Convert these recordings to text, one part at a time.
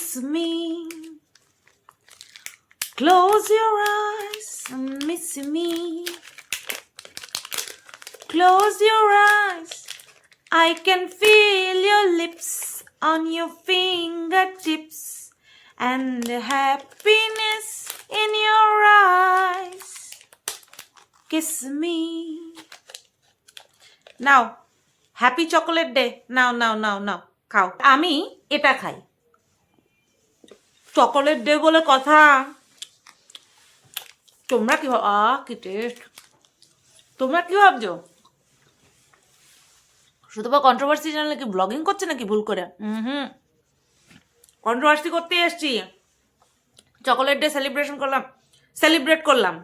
Kiss me, close your eyes and miss me. Close your eyes, I can feel your lips on your fingertips and the happiness in your eyes. Kiss me. Now, happy chocolate day. Now. খাও। আমি এটা খাই। Chocolate day বলে কথা। তোমরা কি কি test. তোমরা কি ভাবছো? শুধু বা কন্ট্রোভার্সি চ্যানেলে কি ব্লগিং করছে নাকি ভুল করে? কন্ট্রোভার্সি করতে এসছি। চকোলেট ডে সেলিব্রেট করলাম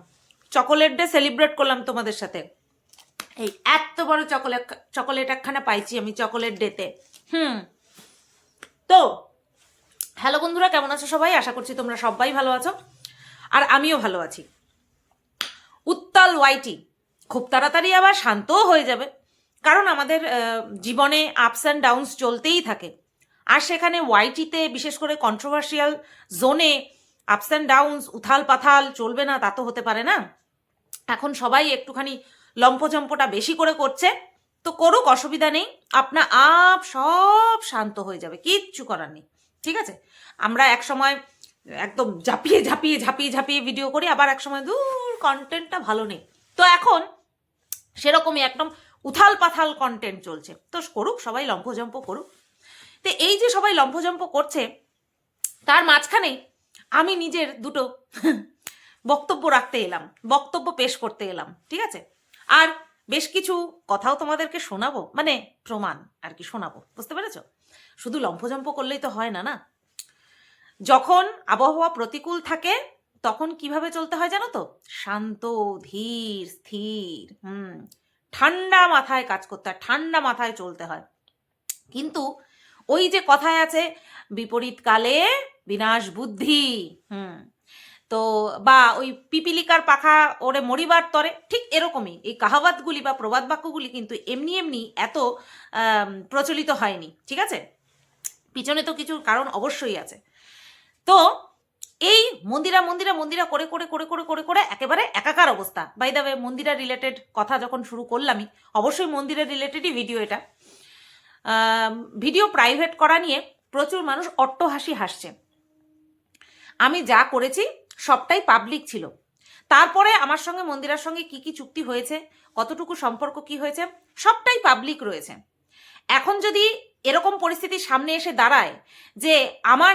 চকোলেট ডে সেলিব্রেট করলাম তোমাদের সাথে। এই এত বড় চকোলেট একখানা পাইছি আমি চকোলেট ডেতে। তো হ্যালো বন্ধুরা, কেমন আছো সবাই? আশা করছি তোমরা সবাই ভালো আছো, আর আমিও ভালো আছি। উত্তাল ওয়াইটি খুব তাড়াতাড়ি আবার শান্তও হয়ে যাবে, কারণ আমাদের জীবনে আপস অ্যান্ড ডাউনস চলতেই থাকে। আর সেখানে ওয়াইটিতে বিশেষ করে কন্ট্রোভার্সিয়াল জোনে আপস অ্যান্ড ডাউনস উথাল পাথাল চলবে না, তা তো হতে পারে না। এখন সবাই একটুখানি লম্পজম্পটা বেশি করে করছে, তো করুক, অসুবিধা নেই। আপনা আপ সব শান্ত হয়ে যাবে, কিচ্ছু করার নেই, ঠিক আছে? আমরা এক সময় একদম ঝাঁপিয়ে ভিডিও করি, আবার এক সময় দূর কন্টেন্টটা ভালো নেই। তো এখন সেরকমই একদম উথাল পাথাল কন্টেন্ট চলছে, তো করুক, সবাই লম্পজম্প করুক। তো এই যে সবাই লম্পজম্প করছে, তার মাঝখানেই আমি নিজের দুটো বক্তব্য পেশ করতে এলাম, ঠিক আছে? আর বেশ কিছু কথাও তোমাদেরকে শোনাবো, মানে প্রমাণ আর কি শোনাবো, বুঝতে পেরেছ? শুধু লম্পজম্প করলেই তো হয় না। না, যখন আবহাওয়া প্রতিকূল থাকে তখন কিভাবে চলতে হয় জানো তো? শান্ত, ধীর, স্থির, ঠান্ডা মাথায় কাজ করতে হয়, ঠান্ডা মাথায় চলতে হয়। কিন্তু ওই যে কথায় আছে, বিপরীত কালে বিনাশ বুদ্ধি। তো বা ওই পিপিলিকার পাখা ওরে মরিবার তরে, ঠিক এরকমই এই কাহাওয়াতগুলি বা প্রবাদ বাক্যগুলি কিন্তু এমনি এত প্রচলিত হয়নি, ঠিক আছে? পিছনে তো কিছু কারণ অবশ্যই আছে। তো এই মন্দিরা করে একেবারে একাকার অবস্থা। বাই দ্য ওয়ে, মন্দিরা রিলেটেড কথা যখন শুরু করলামই, অবশ্যই মন্দিরের রিলেটেডই ভিডিও এটা। ভিডিও প্রাইভেট করা নিয়ে প্রচুর মানুষ অট্টহাসি হাসছে। আমি যা করেছি সবটাই পাবলিক ছিল। তারপরে আমার সঙ্গে মন্দিরার সঙ্গে কি চুক্তি হয়েছে, কতটুকু সম্পর্ক কি হয়েছে, সবটাই পাবলিক রয়েছে। এখন যদি এরকম পরিস্থিতি সামনে এসে দাঁড়ায় যে আমার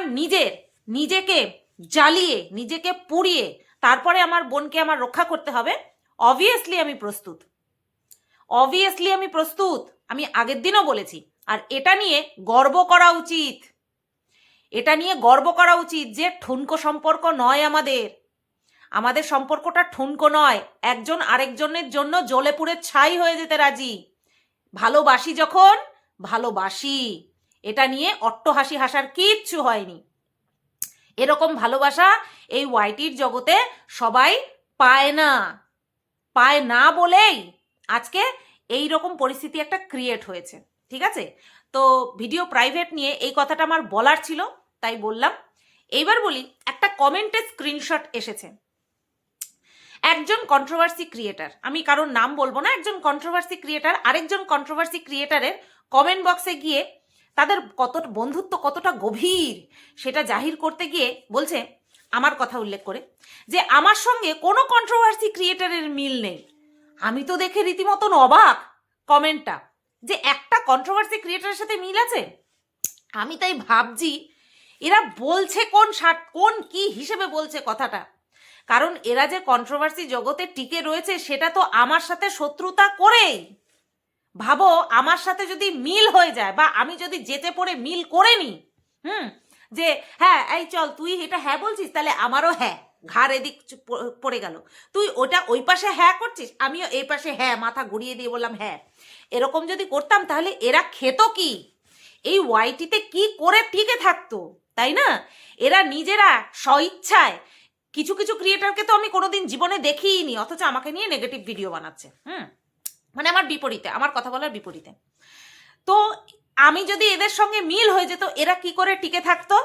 নিজেকে জ্বালিয়ে, নিজেকে পুড়িয়ে তারপরে আমার বোনকে আমার রক্ষা করতে হবে, অবভিয়াসলি আমি প্রস্তুত। আমি আগের দিনও বলেছি। আর এটা নিয়ে গর্ব করা উচিত যে ঠুনকো সম্পর্ক নয় আমাদের সম্পর্কটা ঠুনকো নয়। একজন আরেকজনের জন্য জ্বলে পুড়ে ছাই হয়ে যেতে রাজি। ভালোবাসি যখন ভালোবাসি, এটা নিয়ে অট্টহাসি হাসার কিচ্ছু হয়নি। এরকম ভালোবাসা এই ওয়াইটির জগতে সবাই পায় না বলেই আজকে এই রকম পরিস্থিতি একটা ক্রিয়েট হয়েছে, ঠিক আছে? তো ভিডিও প্রাইভেট নিয়ে এই কথাটা আমার বলার ছিল, তাই বললাম। এইবার বলি, একটা কমেন্টের স্ক্রিনশট এসেছে। একজন কন্ট্রোভার্সি ক্রিয়েটার, আমি কারোর নাম বলবো না, একজন কন্ট্রোভার্সি ক্রিয়েটার আরেকজন কন্ট্রোভার্সি ক্রিয়েটারের কমেন্ট বক্সে গিয়ে তাদের বন্ধুত্ব কতটা গভীর সেটা জাহির করতে গিয়ে বলছে, আমার কথা উল্লেখ করে, যে আমার সঙ্গে কোনো কন্ট্রোভার্সি ক্রিয়েটারের মিল নেই। আমি তো দেখে রীতিমতন অবাক কমেন্টটা, যে একটা কন্ট্রোভার্সি ক্রিয়েটারের সাথে মিল আছে। আমি তাই ভাবছি এরা বলছে কোন কি হিসেবে বলছে কথাটা, কারণ এরা যে কন্ট্রোভার্সি জগতে টিকে রয়েছে সেটা তো আমার সাথে শত্রুতা করেই। ভাবো, আমার সাথে যদি মিল হয়ে যায়, বা আমি যদি যেতে পড়ে মিল করে নি, যে হ্যাঁ এই চল তুই এটা হ্যাঁ বলছিস, তাহলে আমারও হ্যাঁ, ঘাড় এদিক পড়ে গেল, তুই ওটা ওই পাশে হ্যাঁ করছিস, আমিও এই পাশে হ্যাঁ, মাথা ঘুরিয়ে দিয়ে বললাম হ্যাঁ, এরকম যদি করতাম তাহলে এরা খেত কি? এই ওয়াইটিতে কি করে টিকে থাকতো, তাই না? এরা নিজেরা স্বইচ্ছায়, কিছু ক্রিয়েটারকে তো আমি কোনোদিন জীবনে দেখিইনি, অথচ আমাকে নিয়ে নেগেটিভ ভিডিও বানাচ্ছে, মানে আমার বিপরীতে, আমার কথা বলার বিপরীতে। তো আমি যদি এদের সঙ্গে মিল হয়ে যেত, এরা কি করে টিকে থাকতো?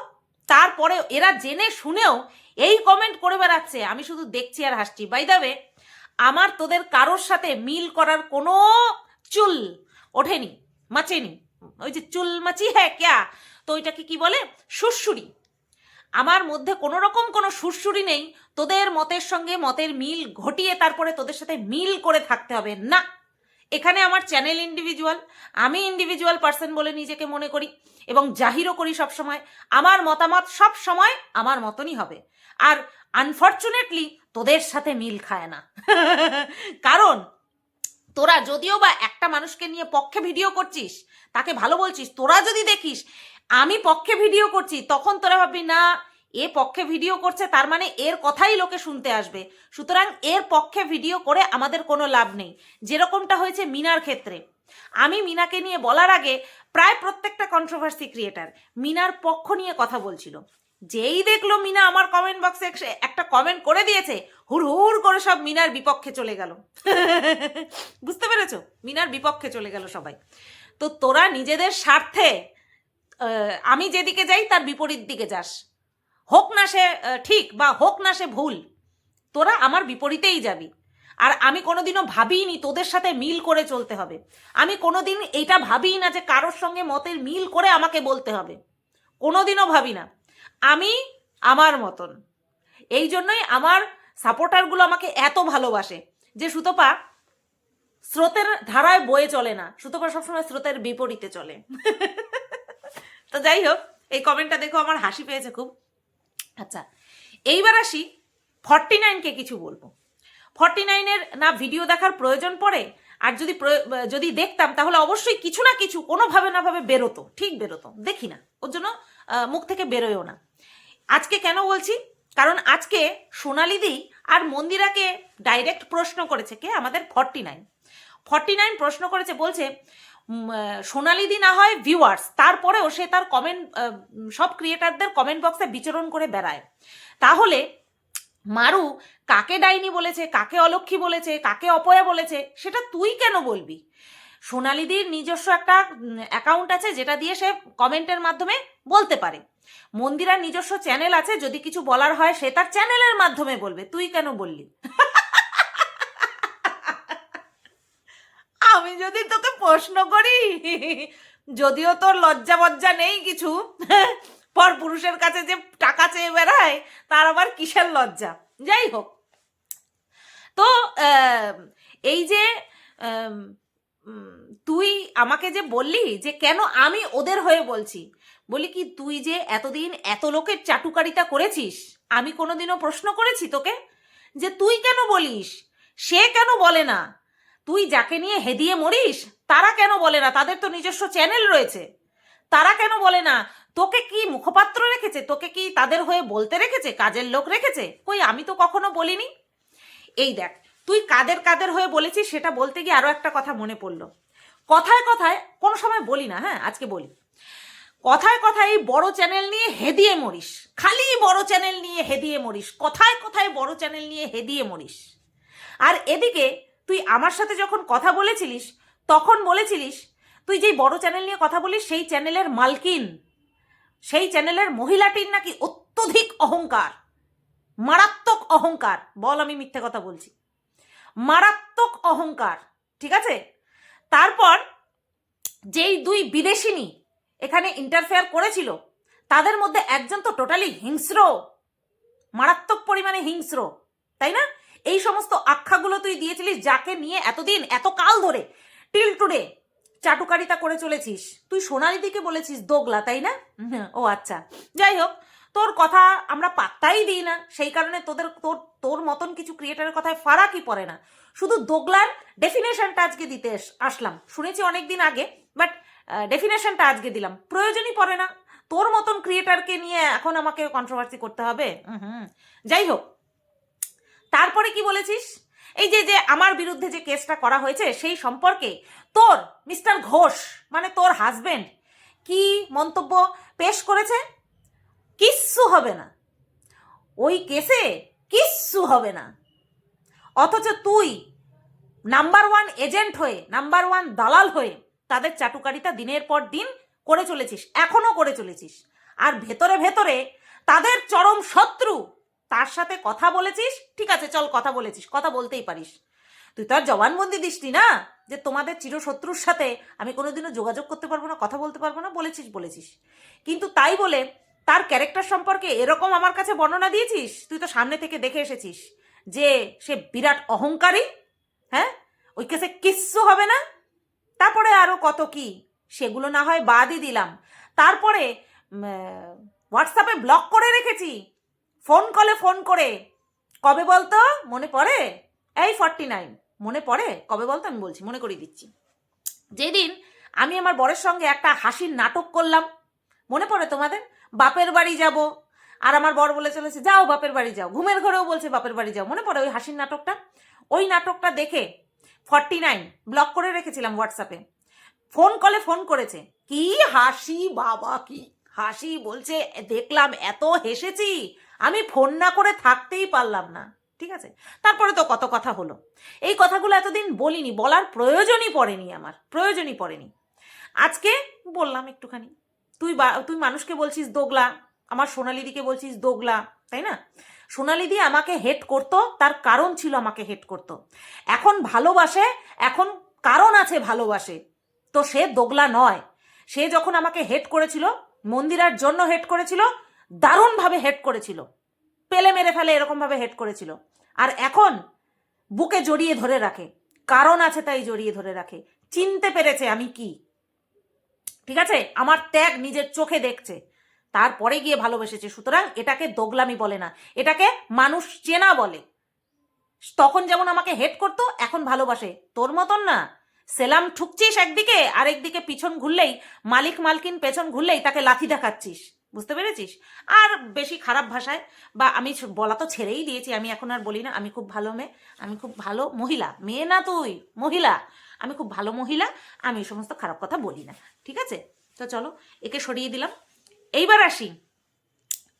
তারপরে এরা জেনে শুনেও এই কমেন্ট করে বেড়াচ্ছে, আমি শুধু দেখছি আর হাসছি। বাই দ্য ওয়ে, আমার তোদের কারোর সাথে মিল করার কোনো চুল ওঠেনি, মাচেনি। ওই যে চুল মাচি হ্যাঁ ক্যা, তো ওইটাকে কি বলে, সুরসুরি। আমার মধ্যে কোনো রকম কোনো সুরসুরি নেই তোদের মতের সঙ্গে মতের মিল ঘটিয়ে তারপরে তোদের সাথে মিল করে থাকতে হবে না। এখানে আমার চ্যানেল ইন্ডিভিজুয়াল, আমি ইন্ডিভিজুয়াল পার্সন বলে নিজেকে মনে করি এবং জাহিরও করি সব সময়। আমার মতামত সব সময় আমার মতনই হবে, আর আনফর্চুনেটলি তোদের সাথে মিল খায় না। কারণ তোরা যদিও বা একটা মানুষকে নিয়ে পক্ষে ভিডিও করছিস, তাকে ভালো বলছিস, তোরা যদি দেখিস আমি পক্ষে ভিডিও করছি, তখন তোরা ভাববি না এ পক্ষে ভিডিও করছে, তার মানে এর কথাই লোকে শুনতে আসবে, সুতরাং এর পক্ষে ভিডিও করে আমাদের কোনো লাভ নেই। যেরকমটা হয়েছে মিনার ক্ষেত্রে, আমি মিনাকে নিয়ে বলার আগে প্রায় প্রত্যেকটা কন্ট্রোভার্সি ক্রিয়েটার মিনার পক্ষ নিয়ে কথা বলছিল। যেই দেখলো মিনা আমার কমেন্ট বক্সে একটা কমেন্ট করে দিয়েছে, হুড় করে সব মিনার বিপক্ষে চলে গেল। বুঝতে পেরেছো? মিনার বিপক্ষে চলে গেল সবাই। তো তোরা নিজেদের স্বার্থে আমি যেদিকে যাই তার বিপরীত দিকে যাস, হোক না সে ঠিক বা হোক না সে ভুল, তোরা আমার বিপরীতেই যাবি। আর আমি কোনোদিনও ভাবিনি তোদের সাথে মিল করে চলতে হবে। আমি কোনোদিন এইটা ভাবিই না যে কারোর সঙ্গে মতের মিল করে আমাকে বলতে হবে, কোনোদিনও ভাবি না। আমি আমার মতন। এই জন্যই আমার সাপোর্টারগুলো আমাকে এত ভালোবাসে যে সুতপা স্রোতের ধারায় বয়ে চলে না, সুতপা সবসময় স্রোতের বিপরীতে চলে। তো যাই হোক, এই কমেন্টটা দেখো আমার হাসি পেয়েছে খুব। আচ্ছা, এইবার আসি 49কে কিছু বলবো। 49-এর না ভিডিও দেখার প্রয়োজন পড়ে, আর যদি দেখতাম তাহলে অবশ্যই কিছু না কিছু কোনোভাবে না ভাবে বেরোতো, ঠিক বেরোতো, দেখি না, ওর জন্য মুখ থেকে বেরোয়ও না। আজকে কেন বলছি, কারণ আজকে সোনালিদি আর মন্দিরাকে ডাইরেক্ট প্রশ্ন করেছে কে, আমাদের 49 প্রশ্ন করেছে, বলছে সোনালিদি না হয় ভিউয়ার্স, তারপরেও সে তার কমেন্ট সব ক্রিয়েটারদের কমেন্ট বক্সে বিচরণ করে বেড়ায়, তাহলে মারু কাকে ডাইনি বলেছে, কাকে অলক্ষী বলেছে, কাকে অপয়া বলেছে, সেটা তুই কেন বলবি? সোনালিদির নিজস্ব একটা অ্যাকাউন্ট আছে যেটা দিয়ে সে কমেন্টের মাধ্যমে বলতে পারে। মন্দিরার নিজস্ব চ্যানেল আছে, যদি কিছু বলার হয় সে তার চ্যানেলের মাধ্যমে বলবে, তুই কেন বললি? আমি যদি তোকে প্রশ্ন করি, যদিও তোর লজ্জা বজ্জা নেই কিছু, পর পুরুষের কাছে যে টাকা চেয়ে বেড়ায় তার আবার কিসের লজ্জা, যাই হোক। তো এই যে তুই আমাকে যে বললি যে কেন আমি ওদের হয়ে বলছি, বলি কি তুই যে এতদিন এত লোকের চাটুকারিতা করেছিস, আমি কোনোদিনও প্রশ্ন করেছি তোকে যে তুই কেন বলিস, সে কেন বলে না? তুই যাকে নিয়ে হেদিয়ে মরিস তারা কেন বলে না? তাদের তো নিজস্ব চ্যানেল রয়েছে, তারা কেন বলে না? তোকে কি মুখপাত্র রেখেছে? তোকে কি তাদের হয়ে বলতে রেখেছে? কাজের লোক রেখেছে? কই, আমি তো কখনো বলিনি। এই দেখ, তুই কাদের হয়ে বলেছিস সেটা বলতে গিয়ে আরো একটা কথা মনে পড়লো। কথায় কথায় কোনো সময় বলি না, হ্যাঁ আজকে বলি, কথায় কথায় এই বড় চ্যানেল নিয়ে হেদিয়ে মরিস, খালি বড় চ্যানেল নিয়ে হেদিয়ে মরিস, কথায় কথায় বড় চ্যানেল নিয়ে হেদিয়ে মরিস। আর এদিকে তুই আমার সাথে যখন কথা বলেছিলিস তখন বলেছিলিস তুই যেই বড় চ্যানেল নিয়ে কথা বলিস সেই চ্যানেলের মালকিন, সেই চ্যানেলের মহিলাটির নাকি অত্যধিক অহংকার, মারাত্মক অহংকার। বল আমি মিথ্যে কথা বলছি? মারাত্মক অহংকার, ঠিক আছে। তারপর যেই দুই বিদেশিনী এখানে ইন্টারফেয়ার করেছিল তাদের মধ্যে একজন তো টোটালি হিংস্র, মারাত্মক পরিমাণে হিংস্র, তাই না? এই সমস্ত আখ্যাগুলো তুই দিয়েছিলিস, যাকে নিয়ে এতদিন এত কাল ধরে টিল টুডে চাটুকারিতা করে চলেছিস। তুই সোনালিদিকে বলেছিস দোগলা, তাই না? ও আচ্ছা, যাই হোক, তোর কথা আমরা পাত্তাই দিই না, সেই কারণে তোর মতন কিছু ক্রিয়েটারের কথায় ফারাকই পড়ে না। শুধু দোগলার ডেফিনেশনটা আজকে দিতে আসলাম, শুনেছি অনেক দিন আগে, বাট ডেফিনেশনটা আজকে দিলাম, প্রয়োজনই পড়ে না। তোর মতন ক্রিয়েটারকে নিয়ে এখন আমাকে কন্ট্রোভার্সি করতে হবে? যাই হোক, তারপরে কি বলেছিস, এই যে আমার বিরুদ্ধে যে কেসটা করা হয়েছে সেই সম্পর্কে তোর মিস্টার ঘোষ মানে তোর হাজবেন্ড কি মন্তব্য পেশ করেছে? কিচ্ছু হবে না, ওই কেসে কিচ্ছু হবে না। অথচ তুই নাম্বার 1 এজেন্ট হয়ে, নাম্বার 1 দালাল হয়ে তাদের চাটুকারিতা দিনের পর দিন করে চলেছিস, এখনো করে চলেছিস। আর ভেতরে ভেতরে তাদের চরম শত্রু তার সাথে কথা বলেছিস, ঠিক আছে চল কথা বলেছিস, কথা বলতেই পারিস, তুই তো আর জবানবন্দি দিসনি না যে তোমাদের চিরশত্রুর সাথে আমি কোনোদিনও যোগাযোগ করতে পারবো না, কথা বলতে পারবো না, বলেছিস। কিন্তু তাই বলে তার ক্যারেক্টার সম্পর্কে এরকম আমার কাছে বর্ণনা দিয়েছিস, তুই তো সামনে থেকে দেখে এসেছিস যে সে বিরাট অহংকারী, হ্যাঁ, ওই কেসে কিচ্ছু হবে না। তারপরে আরও কত কি, সেগুলো না হয় বাদই দিলাম, তারপরে হোয়াটসঅ্যাপে ব্লক করে রেখেছি, ফোন করে কবে বলতো মনে পড়ে, এই 49 মনে পড়ে কবে বলতো, আমি বলছি মনে করিয়ে দিচ্ছি, যেদিন আমি আমার বরের সঙ্গে একটা হাসির নাটক করলাম, মনে পড়ে তোমাদের, বাপের বাড়ি যাব, আর আমার বর বলে চলেছে যাও বাপের বাড়ি যাও, ঘুমের ঘরেও বলছে বাপের বাড়ি যাও, মনে পড়ে ওই হাসির নাটকটা? ওই নাটকটা দেখে 49 ব্লক করে রেখেছিলাম হোয়াটসঅ্যাপে, ফোন করেছে, কি হাসি বাবা, কি হাসি, বলছে দেখলাম এত হেসেছি আমি ফোন না করে থাকতেই পারলাম না, ঠিক আছে। তারপরে তো কত কথা হলো, এই কথাগুলো এতদিন বলিনি, বলার প্রয়োজনই পড়েনি, আজকে বললাম একটুখানি। তুই মানুষকে বলছিস দোগলা, আমার সোনালিদিকে বলছিস দোগলা, তাই না? সোনালিদি আমাকে হেট করতো, তার কারণ ছিল আমাকে হেট করতো, এখন ভালোবাসে, এখন কারণ আছে ভালোবাসে, তো সে দোগলা নয়। সে যখন আমাকে হেট করেছিল, মন্দিরার জন্য হেট করেছিল, দারুণভাবে হেট করেছিল, পেলে মেরে ফেলে এরকমভাবে হেট করেছিল, আর এখন বুকে জড়িয়ে ধরে রাখে, কারণ আছে তাই জড়িয়ে ধরে রাখে, চিনতে পেরেছে আমি কি, ঠিক আছে, আমার ত্যাগ নিজের চোখে দেখছে, তারপরে গিয়ে ভালোবেসেছে। সুতরাং এটাকে দোগলামি বলে না, এটাকে মানুষ চেনা বলে। তখন যেমন আমাকে হেট করতো, এখন ভালোবাসে, তোর মতন না, সেলাম ঠুকছিস একদিকে, আর একদিকে পিছন ঘুরলেই মালকিন পেছন ঘুরলেই তাকে লাথি দেখাচ্ছিস, বুঝতে পেরেছিস? আর বেশি খারাপ ভাষায়, বা আমি বলা তো ছেড়েই দিয়েছি, আমি এখন আর বলি না, আমি খুব ভালো মেয়ে, আমি খুব ভালো মহিলা, মেয়ে না তুই মহিলা, আমি খুব ভালো মহিলা, আমি এই সমস্ত খারাপ কথা বলি না, ঠিক আছে। তো চলো একে সরিয়ে দিলাম, এইবার আসি,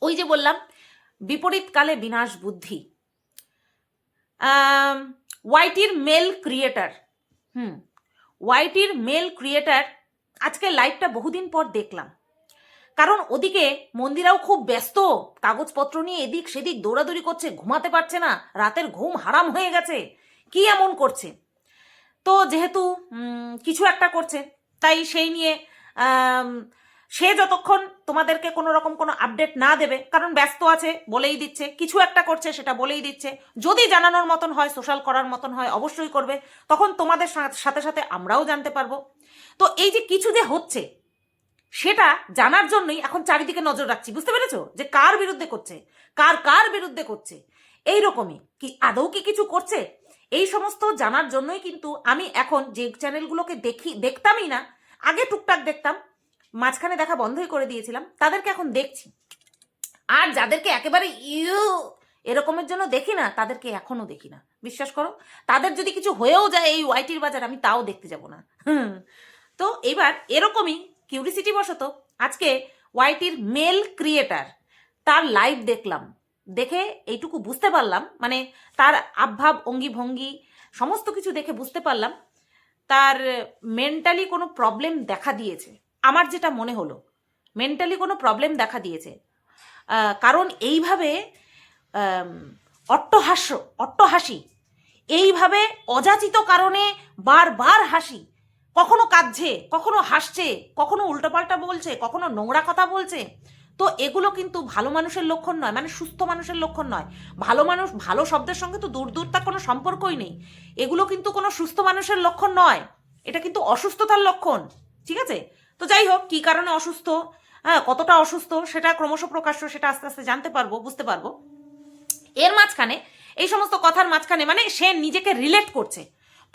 ওই যে বললাম বিপরীতকালে বিনাশ বুদ্ধি, ওয়াইটির মেল ক্রিয়েটার, ওয়াইটির মেল ক্রিয়েটার আজকে লাইভটা বহুদিন পর দেখলাম, কারণ ওদিকে মন্দিরাও খুব ব্যস্ত, কাগজপত্র নিয়ে এদিক সেদিক দৌড়াদৌড়ি করছে, ঘুমাতে পারছে না, রাতের ঘুম হারাম হয়ে গেছে, কি এমন করছে, তো যেহেতু কিছু একটা করছে, তাই সেই নিয়ে সে যতক্ষণ তোমাদেরকে কোনো রকম কোনো আপডেট না দেবে, কারণ ব্যস্ত আছে বলেই দিচ্ছে, কিছু একটা করছে সেটা বলেই দিচ্ছে, যদি জানানোর মতন হয়, সোশ্যাল করার মতন হয় অবশ্যই করবে, তখন তোমাদের সাথে সাথে আমরাও জানতে পারবো। তো এই যে কিছু যে হচ্ছে সেটা জানার জন্যই এখন চারিদিকে নজর রাখছি, বুঝতে পেরেছো, যে কার বিরুদ্ধে করছে, কার বিরুদ্ধে করছে, এইরকমই কি আদৌ কি কিছু করছে, এই সমস্ত জানার জন্যই কিন্তু আমি এখন যে চ্যানেলগুলোকে দেখতামই না, আগে টুকটাক দেখতাম, মাঝখানে দেখা বন্ধই করে দিয়েছিলাম, তাদেরকে এখন দেখছি, আর যাদেরকে একেবারে এরকমের জন্য দেখি না, তাদেরকে এখনো দেখি না, বিশ্বাস করো, তাদের যদি কিছু হয়েও যায় এই ওয়াইটির বাজার, আমি তাও দেখতে যাব না। তো এবার এরকমই কিউরিসিটি বশত আজকে ওয়াইটির মেল ক্রিয়েটার তার লাইভ দেখলাম, দেখে এইটুকু বুঝতে পারলাম, মানে তার আবভাব অঙ্গি ভঙ্গি সমস্ত কিছু দেখে বুঝতে পারলাম তার মেন্টালি কোনো প্রবলেম দেখা দিয়েছে, আমার যেটা মনে হলো মেন্টালি কোনো প্রবলেম দেখা দিয়েছে, কারণ এইভাবে অট্টহাসি, এইভাবে অযাচিত কারণে বারবার হাসি, কখনো কাঁদছে, কখনো হাসছে, কখনো উল্টোপাল্টা বলছে, কখনো নোংরা কথা বলছে, তো এগুলো কিন্তু ভালো মানুষের লক্ষণ নয়, মানে সুস্থ মানুষের লক্ষণ নয়, ভালো মানুষ, ভালো শব্দের সঙ্গে তো দূর তার কোনো সম্পর্কই নেই, এগুলো কিন্তু কোনো সুস্থ মানুষের লক্ষণ নয়, এটা কিন্তু অসুস্থতার লক্ষণ, ঠিক আছে। তো যাই হোক, কী কারণে অসুস্থ, হ্যাঁ কতটা অসুস্থ সেটা ক্রমশ প্রকাশ্য, সেটা আস্তে আস্তে জানতে পারবো, বুঝতে পারবো। এর মাঝখানে, এই সমস্ত কথার মাঝখানে, মানে সে নিজেকে রিলেট করছে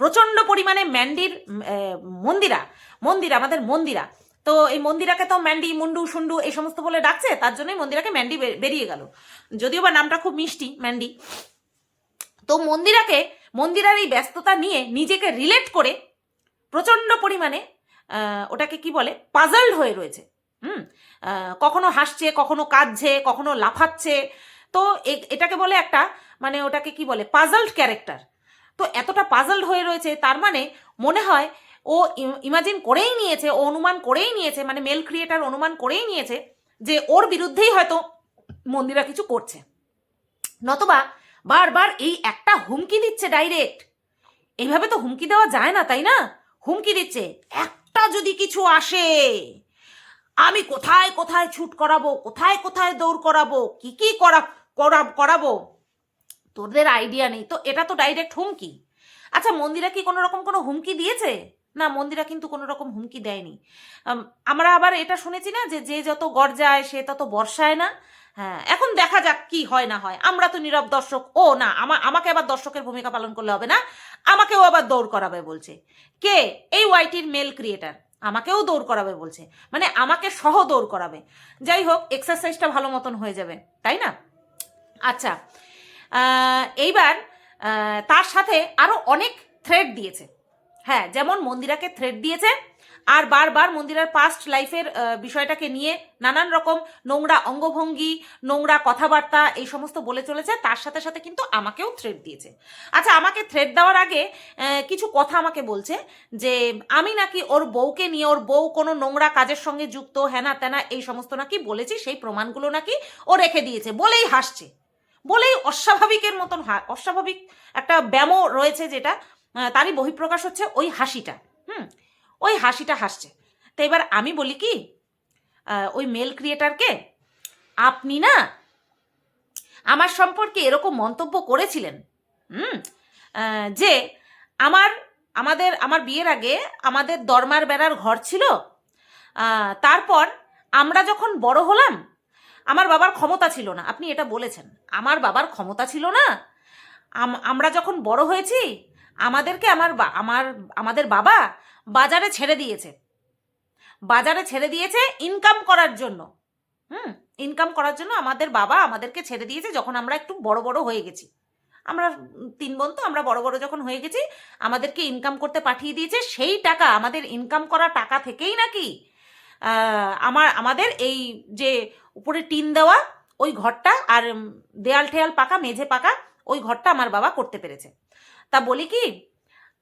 প্রচণ্ড পরিমাণে মন্দিরা আমাদের মন্দিরা, তো এই মন্দিরাকে তো ম্যান্ডি মুন্ডু সুন্ডু এই সমস্ত বলে ডাকছে, তার জন্যই মন্দিরাকে ম্যান্ডি বেরিয়ে গেল, যদিও বা নামটা খুব মিষ্টি ম্যান্ডি। তো মন্দিরার এই ব্যস্ততা নিয়ে নিজেকে রিলেট করে প্রচণ্ড পরিমাণে ওটাকে কি বলে, পাজলড হয়ে রয়েছে, কখনো হাসছে, কখনো কাঁদছে, কখনো লাফাচ্ছে, তো এটাকে বলে একটা, মানে ওটাকে কি বলে, পাজলড ক্যারেক্টার। তো এতটা পাজলড হয়ে রয়েছে, তার মানে মনে হয় ও ইমাজিন করেই নিয়েছে, ও অনুমান করেই নিয়েছে, মানে মেল ক্রিয়েটার অনুমান করেই নিয়েছে যে ওর বিরুদ্ধেই হয়তো মন্দিরা কিছু করছে, নতবা বারবার এই একটা হুমকি দিচ্ছে ডাইরেক্ট। এইভাবে তো হুমকি দেওয়া যায় না, তাই না? হুমকি দিচ্ছে, একটা যদি কিছু আসে আমি কোথায় কোথায় ছুট করাবো, কোথায় কোথায় দৌড় করাবো, কি কি করাবো তোদের আইডিয়া নেই। তো এটা তো ডাইরেক্ট হুমকি। আচ্ছা, মন্দিরা কি কোনো রকম কোনো হুমকি দিয়েছে? না, মন্দিরা কিন্তু কোনো রকম হুমকি দেয়নি। আমরা আবার এটা শুনেছি না যে যে যত গর্জায় সে তত বর্ষায় না। হ্যাঁ, এখন দেখা যাক কি হয় না হয়। আমরা তো নীরব দর্শক। ও না, আমাকে আবার দর্শকের ভূমিকা পালন করলে হবে না, আমাকেও আবার দৌড় করাবে বলছে। কে? এই ওয়াইটির মেল ক্রিয়েটার আমাকেও দৌড় করাবে বলছে, মানে আমাকে সহ দৌড় করাবে। যাই হোক, এক্সারসাইজটা ভালো মতন হয়ে যাবে, তাই না? আচ্ছা, এইবার তার সাথে আরো অনেক থ্রেড দিয়েছে। হ্যাঁ, যেমন মন্দিরাকে থ্রেড দিয়েছে, আর বারবার মন্দিরার পাস্ট লাইফের বিষয়টাকে নিয়ে নানান রকম নোংরা অঙ্গভঙ্গি, নোংরা কথাবার্তা এই সমস্ত বলে চলেছে। তার সাথে সাথে কিন্তু আমাকেও থ্রেড দিয়েছে। আচ্ছা, আমাকে থ্রেড দেওয়ার আগে কিছু কথা আমাকে বলছে যে আমি নাকি ওর বউকে নিয়ে, ওর বউ কোনো নোংরা কাজের সঙ্গে যুক্ত, হ্যানা ত্যানা এই সমস্ত নাকি বলেছি, সেই প্রমাণগুলো নাকি ও রেখে দিয়েছে বলেই হাসছে, বলেই অস্বাভাবিকের মতন অস্বাভাবিক একটা ব্যামো রয়েছে, যেটা তারই বহিঃপ্রকাশ হচ্ছে ওই হাসিটা। ওই হাসিটা হাসছে। তো এবার আমি বলি কি, ওই মেল ক্রিয়েটারকে, আপনি না আমার সম্পর্কে এরকম মন্তব্য করেছিলেন যে আমার বিয়ের আগে আমাদের দরমার বেড়ার ঘর ছিল, তারপর আমরা যখন বড় হলাম আমার বাবার ক্ষমতা ছিল না। আপনি এটা বলেছেন, আমার বাবার ক্ষমতা ছিল না। আমরা যখন বড় হয়েছি আমাদেরকে আমাদের বাবা বাজারে ছেড়ে দিয়েছে ইনকাম করার জন্য। ইনকাম করার জন্য আমাদের বাবা আমাদেরকে ছেড়ে দিয়েছে যখন আমরা একটু বড় বড় হয়ে গেছি। আমরা 3 বোন, তো আমরা বড় বড় যখন হয়ে গেছি আমাদেরকে ইনকাম করতে পাঠিয়ে দিয়েছে। সেই টাকা, আমাদের ইনকাম করা টাকা থেকেই নাকি আমাদের এই যে উপরে টিন দেওয়া ওই ঘরটা আর দেয়াল ঠেয়াল পাকা, মেঝে পাকা ওই ঘরটা আমার বাবা করতে পেরেছে। তা বলি কি,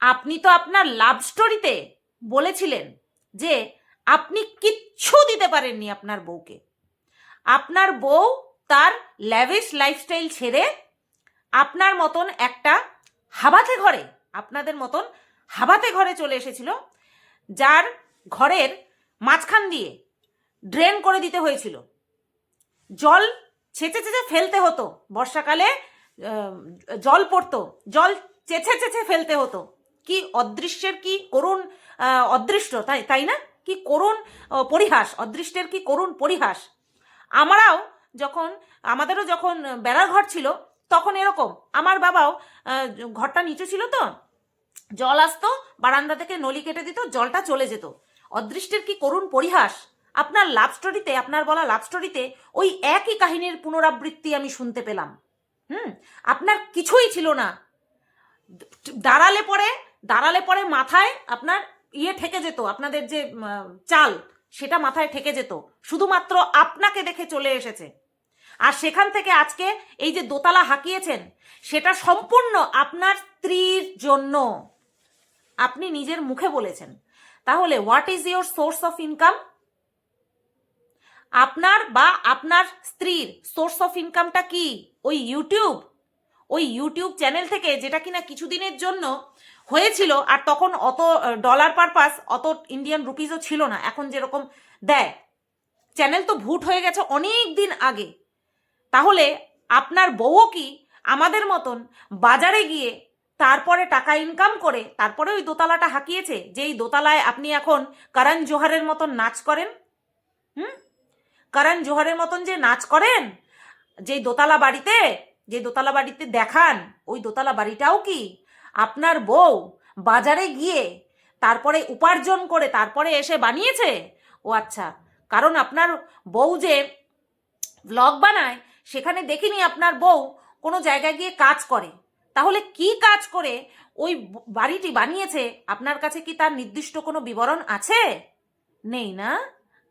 আপনি তো আপনার লাভ স্টোরিতে বলেছিলেন যে আপনি কিচ্ছু দিতে পারেননি আপনার বউকে। আপনার বউ তার ল্যাভিশ লাইফস্টাইল ছেড়ে আপনার মতন একটা হাবাতে ঘরে, আপনাদের মতন হাবাতে ঘরে চলে এসেছিল, যার ঘরের মাঝখান দিয়ে ড্রেন করে দিতে হয়েছিল, জল ছেঁচে ছেঁচে ফেলতে হতো, বর্ষাকালে জল পড়তো, জল চেঁচে চেঁচে ফেলতে হতো। কি অদৃশ্যের কি করুণ অদৃষ্ট, তাই না? কি করুণ পরিহাস, অদৃষ্টের কি করুণ পরিহাস। আমাদেরও যখন বেড়ার ঘর ছিল তখন এরকম, আমার বাবাও ঘরটা নিচু ছিল, তো জল আসতো বারান্দা থেকে, নলি কেটে দিত, জলটা চলে যেত। অদৃষ্টের কি করুণ পরিহাস। আপনার লাভ স্টোরিতে, আপনার বলা লাভ স্টোরিতে ওই একই কাহিনীর পুনরাবৃত্তি আমি শুনতে পেলাম। আপনার কিছুই ছিল না। দাঁড়ালে পরে মাথায় আপনার ঠেকে যেত, আপনাদের যে চাল সেটা মাথায় ঠেকে যেত, শুধুমাত্র আপনাকে দেখে চলে এসেছে। আর সেখান থেকে আজকে এই যে দোতলা হাঁকিয়েছেন সেটা সম্পূর্ণ আপনার স্ত্রীর জন্য, আপনি নিজের মুখে বলেছেন। তাহলে what is your source of income? আপনার বা আপনার স্ত্রীর সোর্স অফ ইনকামটা কি? ওই ইউটিউব চ্যানেল থেকে, যেটা কিনা কিছুদিনের জন্য হয়েছিল, আর তখন অত ডলার পারপাস, অত ইন্ডিয়ান রুপিসও ছিল না এখন যেরকম দেয়। চ্যানেল তো ভুট হয়ে গেছে অনেক দিন আগে। তাহলে আপনার বউও কি আমাদের মতন বাজারে গিয়ে তারপরে টাকা ইনকাম করে তারপরে ওই দোতলাটা হাঁকিয়েছে, যেই দোতলায় আপনি এখন করণ জোহরের মতন নাচ করেন? করণ জোহরের মতন যে নাচ করেন, যে দোতলা বাড়িতে দেখান, ওই দোতলা বাড়িটাও কি আপনার বউ বাজারে গিয়ে তারপরে উপার্জন করে তারপরে এসে বানিয়েছে? ও আচ্ছা, কারণ আপনার বউ যে ব্লগ বানায় সেখানে দেখিনি আপনার বউ কোনো জায়গায় গিয়ে কাজ করে। তাহলে কি কাজ করে ওই বাড়িটি বানিয়েছে, আপনার কাছে কি তার নির্দিষ্ট কোনো বিবরণ আছে? নেই না?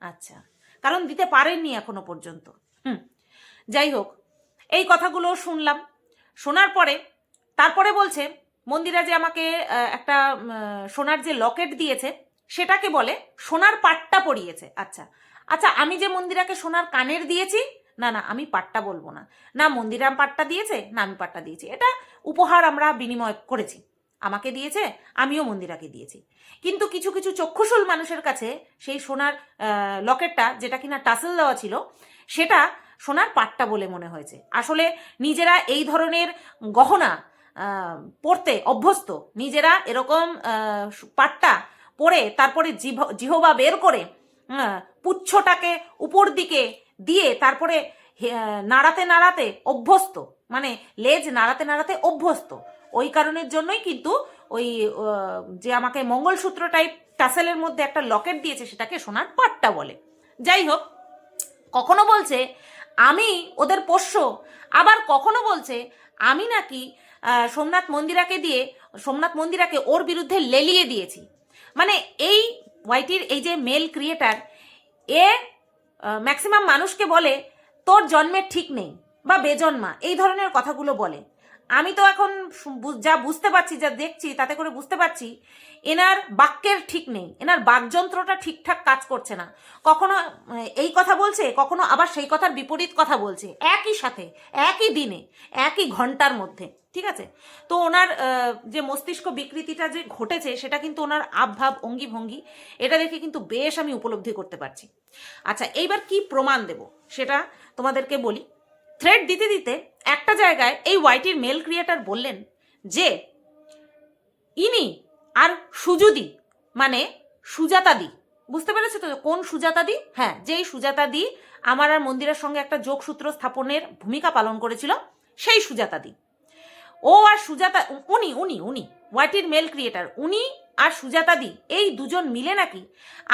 আচ্ছা, কারণ দিতে পারেননি এখনো পর্যন্ত। যাই হোক, এই কথাগুলো শুনলাম। শোনার পরে তারপরে বলছে মন্দিরা যে আমাকে একটা সোনার যে লকেট দিয়েছে সেটাকে বলে সোনার পাট্টা পরিয়েছে। আচ্ছা, আচ্ছা, আমি যে মন্দিরাকে সোনার কানের দিয়েছি, না না আমি পাট্টা বলবো না, না মন্দিরা পাট্টা দিয়েছে, না আমি পাট্টা দিয়েছি, এটা উপহার আমরা বিনিময় করেছি, আমাকে দিয়েছে, আমিও মন্দিরাকে দিয়েছি। কিন্তু কিছু কিছু চক্ষুশূল মানুষের কাছে সেই সোনার লকেটটা, যেটা কিনা টাসেল দেওয়া ছিল, সেটা সোনার পাট্টা বলে মনে হয়েছে। আসলে নিজেরা এই ধরনের গহনা পরতে অভ্যস্ত, নিজেরা এরকম পাট্টা পরে তারপরে জিহবা বের করে পুচ্ছটাকে উপর দিকে দিয়ে তারপরে নাড়াতে নাড়াতে অভ্যস্ত, মানে লেজ নাড়াতে নাড়াতে অভ্যস্ত। ওই কারণের জন্যই কিন্তু ওই যে আমাকে মঙ্গলসূত্র টাইপ টাসেলের মধ্যে একটা লকেট দিয়েছে সেটাকে সোনার পাট্টা বলে। যাই হোক, কখনো বলছে আমি ওদের পোষ্য, আবার কখনো বলছে আমি নাকি সোমনাথ মন্দিরাকে ওর বিরুদ্ধে লেলিয়ে দিয়েছি। মানে এই ওয়াইটির এই যে মেল ক্রিয়েটার, এ ম্যাক্সিমাম মানুষকে বলে তোর জন্মের ঠিক নেই বা বেজন্মা, এই ধরনের কথাগুলো বলে। আমি তো এখন যা বুঝতে পারছি, যা দেখছি, তাতে করে বুঝতে পারছি এনার বাক্যের ঠিক নেই, এনার বাকযন্ত্রটা ঠিকঠাক কাজ করছে না। কখনো এই কথা বলছে, কখনো আবার সেই কথার বিপরীত কথা বলছে, একই সাথে একই দিনে একই ঘন্টার মধ্যে। ঠিক আছে, তো ওনার যে মস্তিষ্ক বিকৃতিটা যে ঘটেছে সেটা কিন্তু ওনার আবভাব অঙ্গি ভঙ্গি, এটা দেখে কিন্তু বেশ আমি উপলব্ধি করতে পারছি। আচ্ছা, এইবার কি প্রমাণ দেব সেটা তোমাদেরকে বলি। থ্রেড দিতে দিতে একটা জায়গায় এই ওয়াইটির মেল ক্রিয়েটার বললেন যে ইনি আর সুজুদি, মানে সুজাতাদি, বুঝতে পেরেছো তো কোন সুজাতাদি? হ্যাঁ, যেই সুজাতাদি আমার আর মন্দিরের সঙ্গে একটা যোগসূত্র স্থাপনের ভূমিকা পালন করেছিল, সেই সুজাতাদি। ও আর সুজাতা, উনি উনি উনি ওয়াইটির মেল ক্রিয়েটার, উনি আর সুজাতাদি এই দুজন মিলে নাকি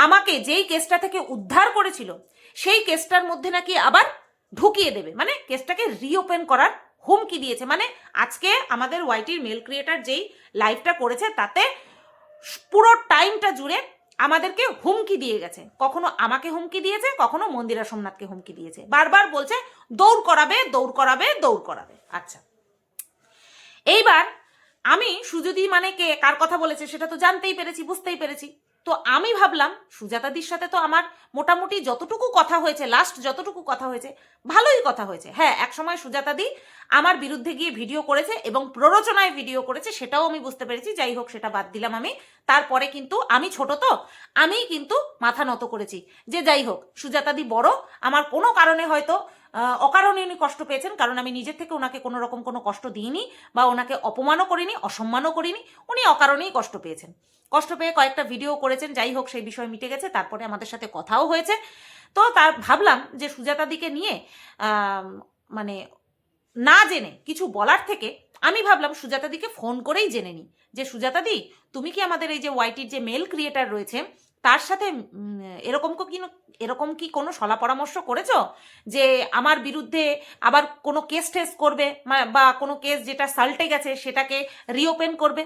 আমাকে যেই কেসটা থেকে উদ্ধার করেছিল সেই কেসটার মধ্যে নাকি আবার ঢুকিয়ে দেবে, মানে কেসটাকে রিওপেন করার হুমকি দিয়েছে। মানে আজকে আমাদের ওয়াইটির মেল ক্রিয়েটার যেই লাইভটা করেছে তাতে পুরো টাইমটা জুড়ে আমাদেরকে হুমকি দিয়ে গেছে। কখনো আমাকে হুমকি দিয়েছে, কখনো মন্দিরা সোমনাথকে হুমকি দিয়েছে, বারবার বলছে দৌড় করাবে দৌড় করাবে দৌড় করাবে। আচ্ছা, এইবার আমি সুজুদি মানে কে, কার কথা বলেছে সেটা তো জানতেই পেরেছি, বুঝতেই পেরেছি। তো আমি ভাবলাম সুজাতাদির সাথে তো আমার মোটামুটি যতটুকু কথা হয়েছে, লাস্ট যতটুকু কথা হয়েছে, ভালোই কথা হয়েছে। হ্যাঁ, একসময় সুজাতাদি আমার বিরুদ্ধে গিয়ে ভিডিও করেছে এবং প্ররোচনায় ভিডিও করেছে, সেটাও আমি বুঝতে পেরেছি। যাই হোক, সেটা বাদ দিলাম আমি। তারপরে কিন্তু আমি ছোট, তো আমি কিন্তু মাথা নত করেছি যে যাই হোক, সুজাতাদি বড়, আমার কোনো কারণে হয়তো অকারণে উনি কষ্ট পেয়েছেন, কারণ আমি নিজের থেকে ওনাকে কোনো রকম কোনো কষ্ট দিইনি বা ওনাকে অপমানও করিনি, অসম্মানও করিনি। উনি অকারণেই কষ্ট পেয়েছেন, কষ্ট পেয়ে কয়েকটা ভিডিও করেছেন। যাই হোক, সেই বিষয় মিটে গেছে, তারপরে আমাদের সাথে কথাও হয়েছে। তো তার ভাবলাম যে সুজাতাদিকে নিয়ে মানে না জেনে কিছু বলার থেকে আমি ভাবলাম সুজাতাদিকে ফোন করেই জেনে নিই যে সুজাতাদি, তুমি কি আমাদের এই যে ওয়াইটির যে মেল ক্রিয়েটার রয়েছে তার সাথে এরকম কি কোনো সলা পরামর্শ করেছো যে আমার বিরুদ্ধে আবার কোনো কেস টেস করবে বা কোনো কেস যেটা সাল্টে গেছে সেটাকে রিওপেন করবে?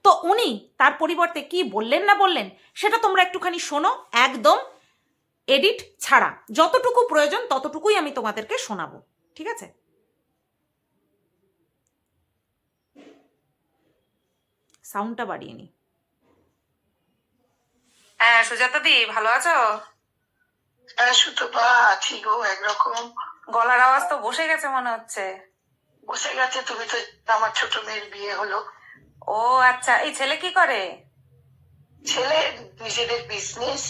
তো উনি তার পরিবর্তে কি বললেন না বললেন সেটা তোমরা একটুখানি শোনো, একদম এডিট ছাড়া, যতটুকু প্রয়োজন ততটুকুই আমি তোমাদেরকে শোনাবো। ঠিক আছে, সাউন্ডটা বাড়িয়ে নি। হ্যাঁ সুজাতাদি, ভালো আছো? হ্যাঁ সুতপা, আছি গো একরকম। গলার আওয়াজ তো বসে গেছে মনে হচ্ছে। বসে গেছে, তুমি তো আমার ছোট মেয়ের বিয়ে হলো। ও আচ্ছা, এই ছেলে কি করে? ছেলে নিজেদের বিজনেস।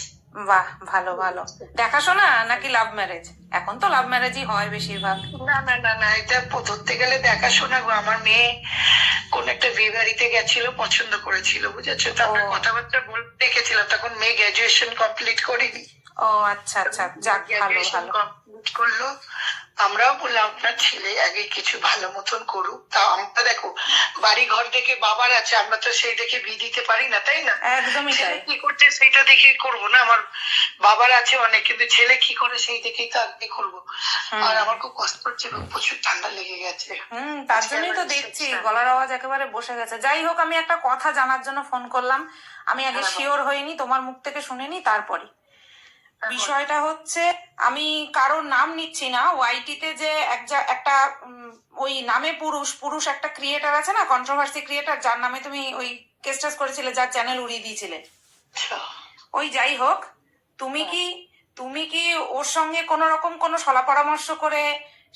বাহ, ভালো ভালো। দেখাশোনা নাকি লাভ ম্যারেজ? এখন তো লাভ ম্যারেজই হয় বেশিরভাগ। না না না না, এটা ধরতে গেলে দেখাশোনা গো। আমার মেয়ে কোন একটা বিয়ে বাড়িতে গেছিল, পছন্দ করেছিল, বুঝেছো তো, আমরা কথাবার্তা বলতে দেখেছিলাম, তখন মেয়ে গ্রাজুয়েশন কমপ্লিট করিনি। ও আচ্ছা আচ্ছা, যাক ভালো ভালো। কমপ্লিট করলো। আমরাও বললাম আপনার ছেলে আগে কিছু ভালো মতন করুক। তা আমরা দেখো বাড়ি ঘর দেখে বাবার আছে, আমরা তো সেই দেখে বিয়ে দিতে পারি না, তাই না? একদমই ছেলে তাই। কি করছে সেটা দেখে করবো না? আমার বাবার আছে অনেক, কিন্তু ছেলে কি করে সেই দেখেই তো আগে করবো। আর আমার খুব কষ্ট হচ্ছে, প্রচুর ঠান্ডা লেগে গেছে। তার জন্যই তো দেখছি গলার আওয়াজ একেবারে বসে গেছে। যাই হোক, আমি একটা কথা জানার জন্য ফোন করলাম। আমি আগে শিওর হইনি, তোমার মুখ থেকে শুনিনি, তারপরে বিষয়টা হচ্ছে, আমি কারোর নাম নিচ্ছি না, ওয়াইটিতে যে একটা ওই নামে পুরুষ একটা ক্রিয়েটার আছে না, কন্ট্রোভার্সি ক্রিয়েটার, যার নামে তুমি ওই কেসটাস করেছিলে, যার চ্যানেল উড়িয়ে দিয়েছিলে, ওই যাই হোক, তুমি কি ওর সঙ্গে কোনো রকম কোনো সলা পরামর্শ করে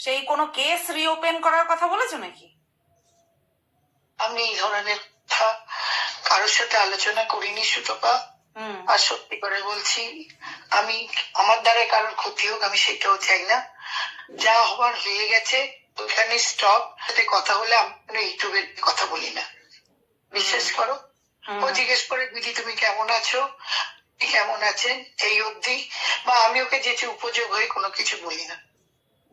সেই কোনো কেস রিওপেন করার কথা বলেছো নাকি? আমি এই ধরনের কথা কারোর সাথে আলোচনা করিনি সুতপা। আর সত্যি করে বলছি, আমি আমার দ্বারা কারোর ক্ষতি হোক আমি সেটাও চাই না। যা হবার হয়ে গেছে ওখানে স্টপ। সাথে কথা হলে আমি ইউটিউবে কথা বলি না, বিশ্বাস করো। ও জিজ্ঞেস করে দিদি তুমি কেমন আছো, আপনি কেমন আছেন, এই অবধি। বা আমি ওকে যেচে উপযোগ হয়ে কোনো কিছু বলি না।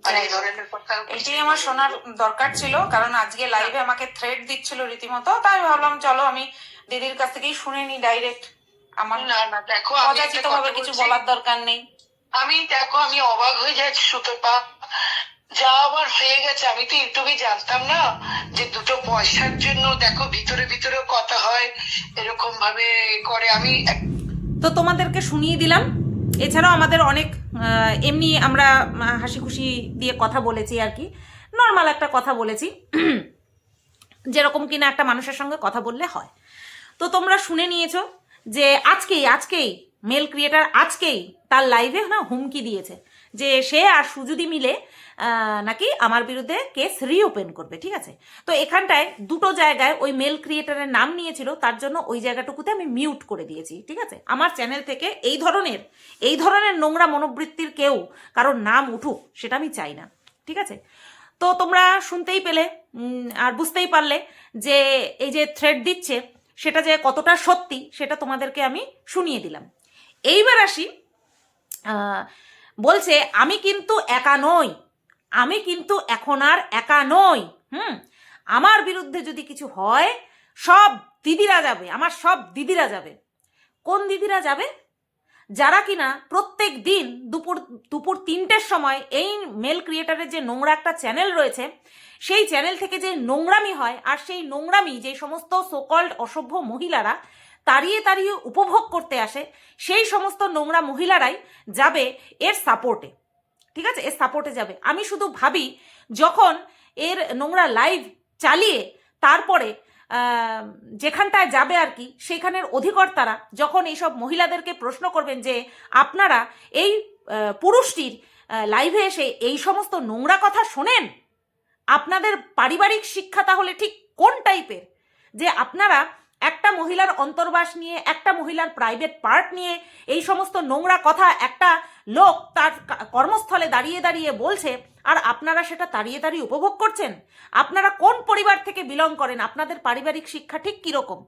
আর এই ধরনের কথা এটাই আমার শোনার দরকার ছিল, কারণ আজকে লাইভে আমাকে থ্রেট দিচ্ছিল রীতিমতো, তাই ভাবলাম চলো আমি দিদির কাছ থেকেই শুনে নি ডাইরেক্ট। আমার না না দেখো, অযাচিত ভাবে কিছু বলার দরকার নেই। আমি দেখো আমি অবাক হয়ে যাচ্ছি সুতপা, যা আবার হয়ে গেছে। আমি তো ইউটিউবে জানতাম না যে দুটো পয়সার জন্য দেখো ভিতরে ভিতরেও কথা হয়, এরকম ভাবে করে। আমি তো তোমাদেরকে শুনিয়ে দিলাম। এছাড়াও আমাদের অনেক এমনি আমরা হাসি খুশি দিয়ে কথা বলেছি আর কি, নর্মাল একটা কথা বলেছি, যেরকম কিনা একটা মানুষের সঙ্গে কথা বললে হয়। তো তোমরা শুনে নিয়েছো যে আজকেই মেল ক্রিয়েটার আজকেই তার লাইভে না হুমকি দিয়েছে যে সে আর সুজুদি মিলে নাকি আমার বিরুদ্ধে কেস রিওপেন করবে। ঠিক আছে, তো এখানটায় দুটো জায়গায় ওই মেল ক্রিয়েটারের নাম নিয়েছিল, তার জন্য ওই জায়গাটুকুতে আমি মিউট করে দিয়েছি। ঠিক আছে, আমার চ্যানেল থেকে এই ধরনের নোংরা মনোবৃত্তির কেউ কারোর নাম উঠুক সেটা আমি চাই না। ঠিক আছে, তো তোমরা শুনতেই পেলে আর বুঝতেই পারলে যে এই যে থ্রেড দিচ্ছে সেটা যে কতটা সত্যি সেটা তোমাদেরকে আমি শুনিয়ে দিলাম। এইবার আসি, বলছে আমি কিন্তু একা নই, আমি কিন্তু এখন আর একা নই। আমার বিরুদ্ধে যদি কিছু হয় সব দিদিরা যাবে, আমার সব দিদিরা যাবে। কোন দিদিরা যাবে? যারা কিনা প্রত্যেক দিন দুপুর 3টের সময় এই মেল ক্রিয়েটারের যে নোংরা একটা চ্যানেল রয়েছে সেই চ্যানেল থেকে যে নোংরামি হয়, আর সেই নোংরামি যে সমস্ত সোকল্ড অসভ্য মহিলারা তাড়িয়ে উপভোগ করতে আসে, সেই সমস্ত নোংরা মহিলারাই যাবে এর সাপোর্টে। ঠিক আছে, এর সাপোর্টে যাবে। আমি শুধু ভাবি যখন এর নোংরা লাইভ চালিয়ে তারপরে যেখানটায় যাবে আর কি, সেখানের অধিকর্তারা যখন এইসব মহিলাদেরকে প্রশ্ন করবেন যে আপনারা এই পুরুষটির লাইভে এসে এই সমস্ত নোংরা কথা শোনেন, আপনাদের পারিবারিক শিক্ষা তাহলে ঠিক কোন টাইপের, যে আপনারা একটা মহিলার অন্তর্বাস নিয়ে, একটা মহিলার প্রাইভেট পার্ট নিয়ে এই সমস্ত নোংরা কথা একটা লোক তার কর্মস্থলে দাঁড়িয়ে বলছে, আর আপনারা সেটা দাঁড়িয়ে উপভোগ করছেন। আপনারা কোন পরিবার থেকে বিলং করেন, আপনাদের পারিবারিক শিক্ষা ঠিক কীরকম?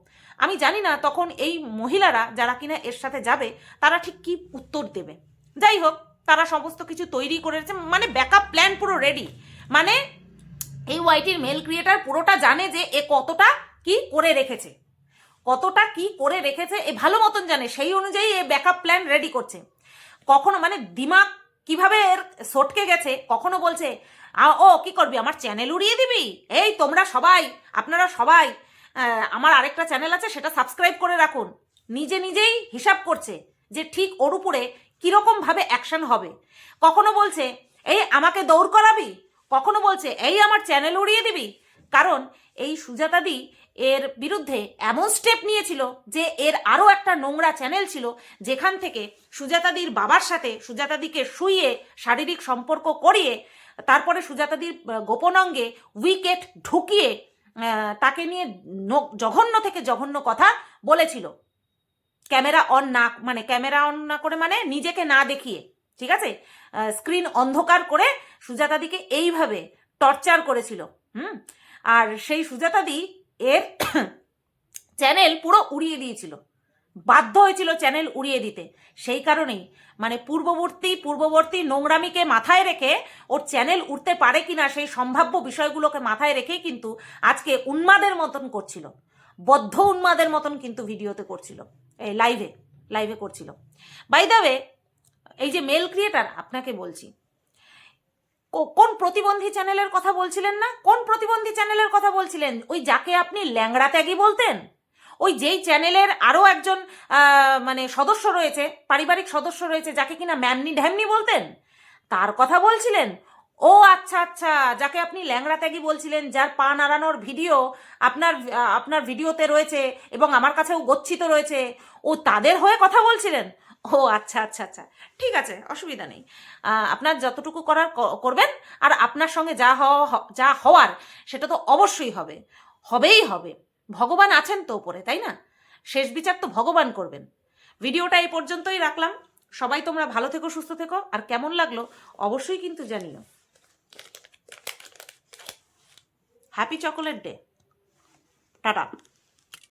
আমি জানি না তখন এই মহিলারা যারা কিনা এর সাথে যাবে তারা ঠিক কি উত্তর দেবে। যাই হোক, তারা সমস্ত কিছু তৈরি করেছে, মানে ব্যাকআপ প্ল্যান পুরো রেডি। মানে এই ওয়াইটির মেল ক্রিয়েটার পুরোটা জানে যে এ কতটা কি করে রেখেছে, এ ভালো মতন জানে, সেই অনুযায়ী এ ব্যাকআপ প্ল্যান রেডি করছে। কখনো মানে দিমাগ কিভাবে এর সটকে গেছে, কখনো বলছে ও কি করবি, আমার চ্যানেল উড়িয়ে দিবি, এই আপনারা সবাই আমার আরেকটা চ্যানেল আছে সেটা সাবস্ক্রাইব করে রাখুন। নিজেই হিসাব করছে যে ঠিক ওর উপরে কীরকমভাবে অ্যাকশন হবে। কখনো বলছে এই আমাকে দৌড় করাবি, কখনো বলছে এই আমার চ্যানেল উড়িয়ে দিবি। কারণ এই সুজাতাদি এর বিরুদ্ধে এমন স্টেপ নিয়েছিল যে এর আরও একটা নোংরা চ্যানেল ছিল যেখান থেকে সুজাতাদির বাবার সাথে সুজাতাদিকে শুইয়ে শারীরিক সম্পর্ক করিয়ে তারপরে সুজাতাদির গোপন অঙ্গে উইকেট ঢুকিয়ে তাকে নিয়ে জঘন্য থেকে জঘন্য কথা বলেছিল, ক্যামেরা অন না করে, মানে নিজেকে না দেখিয়ে। ঠিক আছে, স্ক্রিন অন্ধকার করে সুজাতাদিকে এইভাবে টর্চার করেছিল। আর সেই সুজাতাদি এর চ্যানেল পুরো উড়িয়ে দিয়েছিল, বাধ্য হয়েছিল চ্যানেল উড়িয়ে দিতে। সেই কারণেই মানে পূর্ববর্তী নোংরামিকে মাথায় রেখে ওর চ্যানেল উঠতে পারে কিনা সেই সম্ভাব্য বিষয়গুলোকে মাথায় রেখেই কিন্তু আজকে উন্মাদের মতন করছিল, বদ্ধ উন্মাদের মতন কিন্তু ভিডিওতে করছিল, এই লাইভে করছিল। বাই দ্য ওয়ে, এই যে মেল ক্রিয়েটার, আপনাকে বলছি কোন প্রতিবন্ধী চ্যানেলের কথা বলছিলেন না? কোন প্রতিবন্ধী চ্যানেলের কথা বলছিলেন? ওই যাকে আপনি ল্যাংড়া ত্যাগী বলতেন, ওই যেই চ্যানেলের আরও একজন মানে সদস্য রয়েছে, পারিবারিক সদস্য রয়েছে, যাকে কিনা ম্যামনি ঢ্যামনি বলতেন, তার কথা বলছিলেন? ও আচ্ছা, যাকে আপনি ল্যাংড়া ত্যাগী বলছিলেন, যার পা নাড়ানোর ভিডিও আপনার ভিডিওতে রয়েছে এবং আমার কাছেও গচ্ছিত রয়েছে, ও তাদের হয়ে কথা বলছিলেন? ও আচ্ছা আচ্ছা আচ্ছা, ঠিক আছে, অসুবিধা নেই। আপনার যতটুকু করার করবেন, আর আপনার সঙ্গে যা হওয়ার সেটা তো অবশ্যই হবে, হবেই হবে। ভগবান আছেন তো উপরে, তাই না? শেষ বিচার তো ভগবান করবেন। ভিডিওটা এই পর্যন্তই রাখলাম। সবাই তোমরা ভালো থেকো, সুস্থ থেকো, আর কেমন লাগলো অবশ্যই কিন্তু জানিও। Happy chocolate day. টাটা।